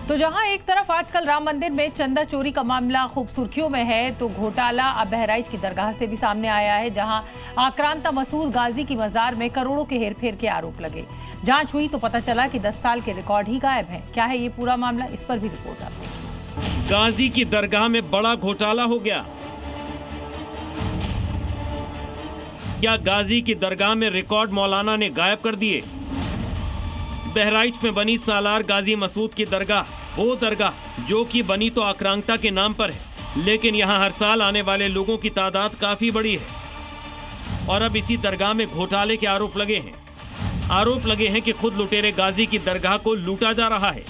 तो जहां एक तरफ आजकल राम मंदिर में चंदा चोरी का मामला खूब सुर्खियों में है, तो घोटाला अब बहराइच की दरगाह से भी सामने आया है, जहां आक्रांता मसूद गाजी की मजार में करोड़ों के हेरफेर के आरोप लगे। जांच हुई तो पता चला कि 10 साल के रिकॉर्ड ही गायब हैं। क्या है ये पूरा मामला, इस पर भी रिपोर्ट आप देखिए। गाजी की दरगाह में बड़ा घोटाला हो गया। क्या गाजी की दरगाह में रिकॉर्ड मौलाना ने गायब कर दिए? बहराइच में बनी सालार गाजी मसूद की दरगाह, वो दरगाह जो कि बनी तो आक्रांता के नाम पर है, लेकिन यहाँ हर साल आने वाले लोगों की तादाद काफी बड़ी है। और अब इसी दरगाह में घोटाले के आरोप लगे हैं। आरोप लगे हैं कि खुद लुटेरे गाजी की दरगाह को लूटा जा रहा है।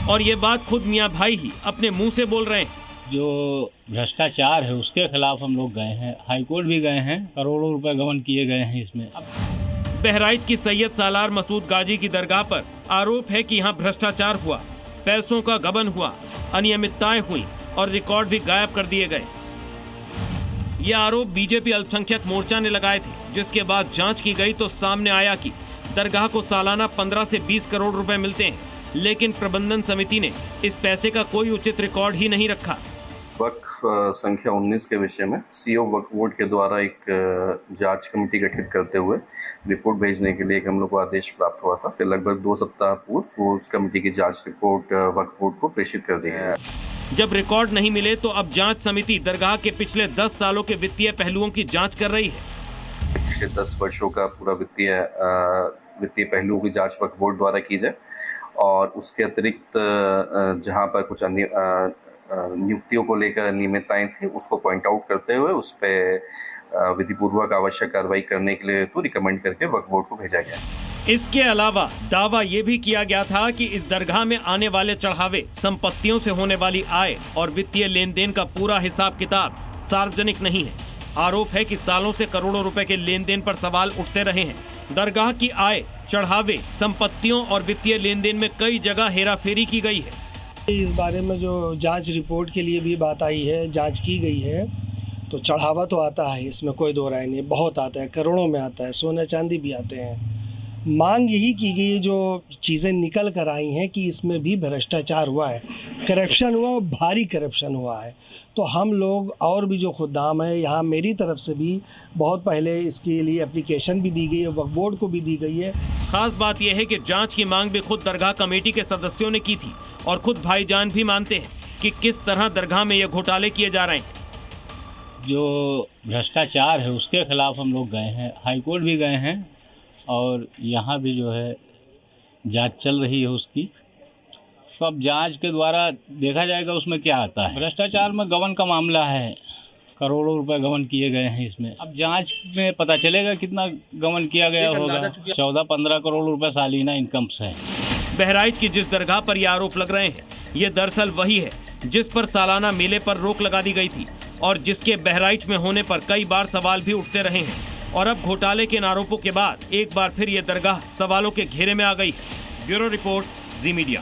और ये बात खुद मियाँ भाई ही अपने मुंह से बोल रहे हैं। जो भ्रष्टाचार है उसके खिलाफ हम लोग गए हैं, हाईकोर्ट भी गए हैं, करोड़ों रुपए गबन किए गए हैं इसमें। बहराइच की सैयद सालार मसूद गाजी की दरगाह पर आरोप है कि यहाँ भ्रष्टाचार हुआ, पैसों का गबन हुआ, अनियमितताएं हुई और रिकॉर्ड भी गायब कर दिए गए। ये आरोप बीजेपी अल्पसंख्यक मोर्चा ने लगाए थे, जिसके बाद जांच की गई तो सामने आया कि दरगाह को सालाना 15 से 20 करोड़ रुपए मिलते हैं, लेकिन प्रबंधन समिति ने इस पैसे का कोई उचित रिकॉर्ड ही नहीं रखा। वक्फ संख्या 19 के विषय में सीओ वक्फ बोर्ड के द्वारा एक जांच कमेटी गठित करते हुए रिपोर्ट भेजने के लिए एक हम लोग को आदेश प्राप्त हुआ था। लगभग 2 सप्ताह पूर्व उस कमेटी की जांच रिपोर्ट वक्फ बोर्ड को प्रेषित कर दी है। जब रिकॉर्ड नहीं मिले तो अब जांच समिति दरगाह के पिछले 10 सालों के वित्तीय पहलुओं की जांच कर रही है। पिछले 10 वर्षों का पूरा वित्तीय पहलुओं की जांच वक्फ बोर्ड द्वारा की जाए और उसके अतिरिक्त जहां पर कुछ नियुक्तियों को लेकर अनियमितताएं थी उसको पॉइंट आउट करते हुए उस पर विधिपूर्वक आवश्यक कार्रवाई करने के लिए तो रिकमेंड करके वक्फ बोर्ड को भेजा गया। इसके अलावा दावा ये भी किया गया था कि इस दरगाह में आने वाले चढ़ावे, संपत्तियों से होने वाली आय और वित्तीय लेन देन का पूरा हिसाब किताब सार्वजनिक नहीं है। आरोप है कि सालों से करोड़ों रुपए के लेन देन पर सवाल उठते रहे हैं। दरगाह की आय, चढ़ावे, संपत्तियों और वित्तीय लेन देन में कई जगह हेराफेरी की गई है। इस बारे में जो जांच रिपोर्ट के लिए भी बात आई है, जांच की गई है, तो चढ़ावा तो आता है, इसमें कोई दो राय नहीं, बहुत आता है, करोड़ों में आता है, सोना चांदी भी आते हैं। मांग यही की गई, जो चीज़ें निकल कर आई हैं कि इसमें भी भ्रष्टाचार हुआ है, करप्शन हुआ और भारी करप्शन हुआ है। तो हम लोग और भी जो खुदाम है, यहाँ मेरी तरफ से भी बहुत पहले इसके लिए एप्लीकेशन भी दी गई है, वक्फ बोर्ड को भी दी गई है। खास बात यह है कि जांच की मांग भी खुद दरगाह कमेटी के सदस्यों ने की थी और खुद भाईजान भी मानते हैं कि किस तरह दरगाह में ये घोटाले किए जा रहे हैं। जो भ्रष्टाचार है उसके खिलाफ हम लोग गए हैं, हाईकोर्ट भी गए हैं और यहाँ भी जो है जांच चल रही है उसकी। तो अब जांच के द्वारा देखा जाएगा उसमें क्या आता है। भ्रष्टाचार में गबन का मामला है, करोड़ों रुपए गबन किए गए हैं इसमें। अब जांच में पता चलेगा कितना गबन किया गया होगा। 14-15 करोड़ रुपए सालाना इनकम से है। बहराइच की जिस दरगाह पर ये आरोप लग रहे हैं, ये दरअसल वही है जिस पर सालाना मेले पर रोक लगा दी गई थी और जिसके बहराइच में होने पर कई बार सवाल भी उठते रहे हैं। और अब घोटाले के आरोपों के बाद एक बार फिर ये दरगाह सवालों के घेरे में आ गई है। ब्यूरो रिपोर्ट, जी मीडिया।